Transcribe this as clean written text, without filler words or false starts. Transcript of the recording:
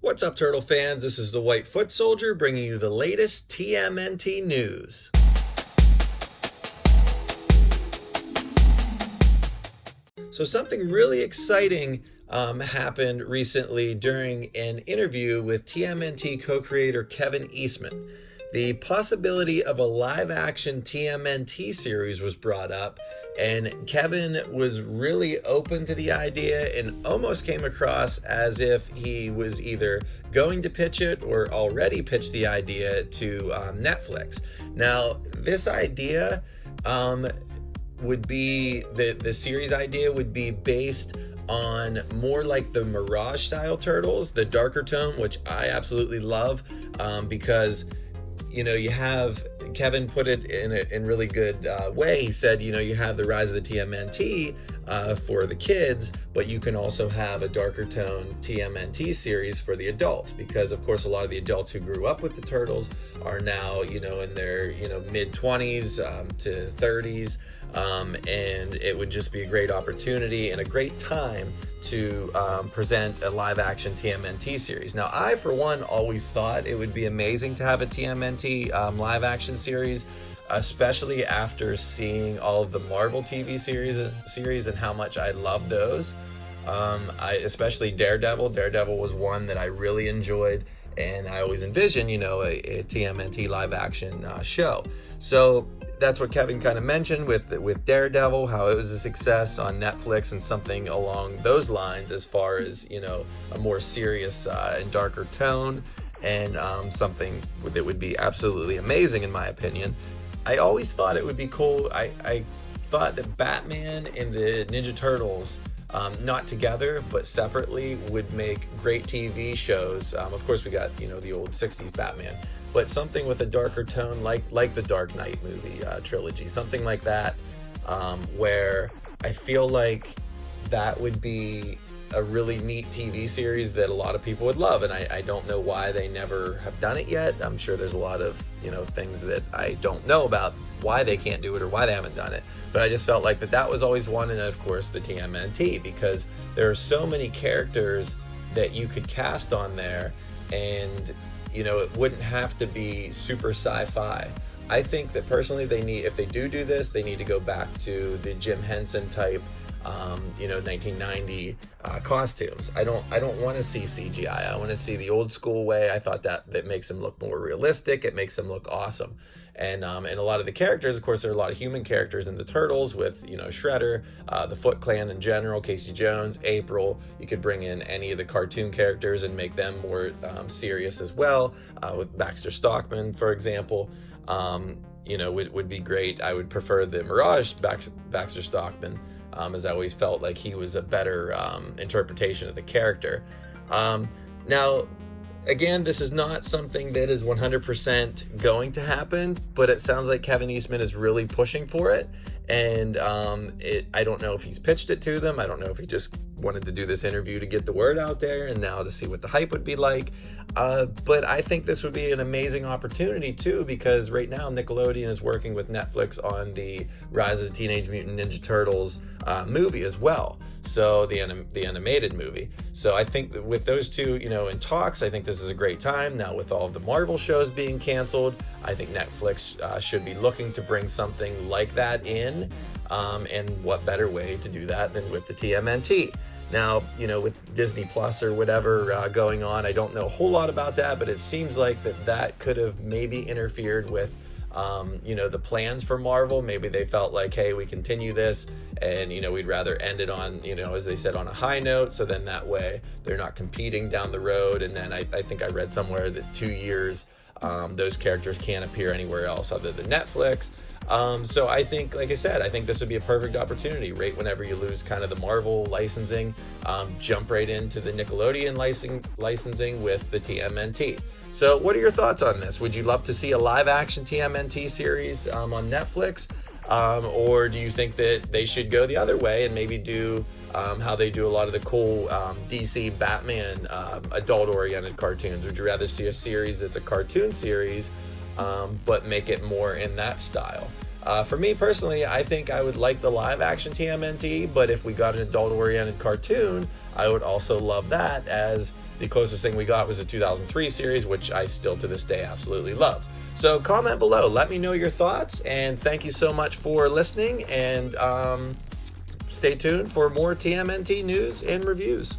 What's up, Turtle fans? This is the White Foot Soldier bringing you the latest TMNT news. So something really exciting happened recently during an interview with TMNT co-creator Kevin Eastman. The possibility of a live-action TMNT series was brought up, and Kevin was really open to the idea and almost came across as if he was either going to pitch it or already pitched the idea to Netflix. Now, this idea would be, the series idea would be based on more like the Mirage style turtles, the darker tone, which I absolutely love because you have, Kevin put it in really good way. He said, you have the rise of the TMNT for the kids, but you can also have a darker tone TMNT series for the adults, because of course a lot of the adults who grew up with the turtles are now in their mid 20s to 30s, and it would just be a great opportunity and a great time to present a live action TMNT series. Now, I for one always thought it would be amazing to have a TMNT live action series, especially after seeing all of the Marvel TV series and how much I love those. Especially Daredevil. Daredevil was one that I really enjoyed, and I always envisioned, a TMNT live action show. So that's what Kevin kind of mentioned with Daredevil, how it was a success on Netflix, and something along those lines as far as, a more serious and darker tone, and something that would be absolutely amazing in my opinion. I always thought it would be cool. I thought that Batman and the Ninja Turtles, not together but separately, would make great TV shows. Of course we got the old 60s Batman, but something with a darker tone, like the Dark Knight movie trilogy, something like that, where I feel like that would be a really neat TV series that a lot of people would love, and I don't know why they never have done it yet. I'm sure there's a lot of things that I don't know about why they can't do it or why they haven't done it, but I just felt like that was always one. And of course the TMNT, because there are so many characters that you could cast on there, and it wouldn't have to be super sci-fi. I think that personally if they do this, they need to go back to the Jim Henson type 1990 costumes. I don't want to see CGI. I want to see the old school way. I thought that makes them look more realistic. It makes them look awesome. And a lot of the characters, of course, there are a lot of human characters in the Turtles with, Shredder, the Foot Clan in general, Casey Jones, April. You could bring in any of the cartoon characters and make them more serious as well, with Baxter Stockman, for example. Would be great. I would prefer the Mirage Baxter Stockman, as I always felt like he was a better interpretation of the character. Now, again, this is not something that is 100% going to happen, but it sounds like Kevin Eastman is really pushing for it. And I don't know if he's pitched it to them. I don't know if he just wanted to do this interview to get the word out there and now to see what the hype would be like. But I think this would be an amazing opportunity too, because right now Nickelodeon is working with Netflix on the Rise of the Teenage Mutant Ninja Turtles movie as well. So the animated movie. So I think that with those two, in talks, I think this is a great time. Now with all of the Marvel shows being canceled, I think Netflix should be looking to bring something like that in. And what better way to do that than with the TMNT? Now, with Disney Plus or whatever going on, I don't know a whole lot about that, but it seems like that could have maybe interfered with the plans for Marvel. Maybe they felt like, hey, we continue this and we'd rather end it on, as they said, on a high note, so then that way they're not competing down the road. And then I think I read somewhere that 2 years those characters can't appear anywhere else other than Netflix. So I think, like I said, I think this would be a perfect opportunity. Right whenever you lose kind of the Marvel licensing, jump right into the Nickelodeon licensing with the TMNT. So what are your thoughts on this? Would you love to see a live action TMNT series on Netflix? Or do you think that they should go the other way and maybe do how they do a lot of the cool DC Batman adult-oriented cartoons? Would you rather see a series that's a cartoon series, but make it more in that style? For me personally, I think I would like the live action TMNT, but if we got an adult oriented cartoon, I would also love that, as the closest thing we got was a 2003 series, which I still to this day absolutely love. So comment below, let me know your thoughts, and thank you so much for listening, and stay tuned for more TMNT news and reviews.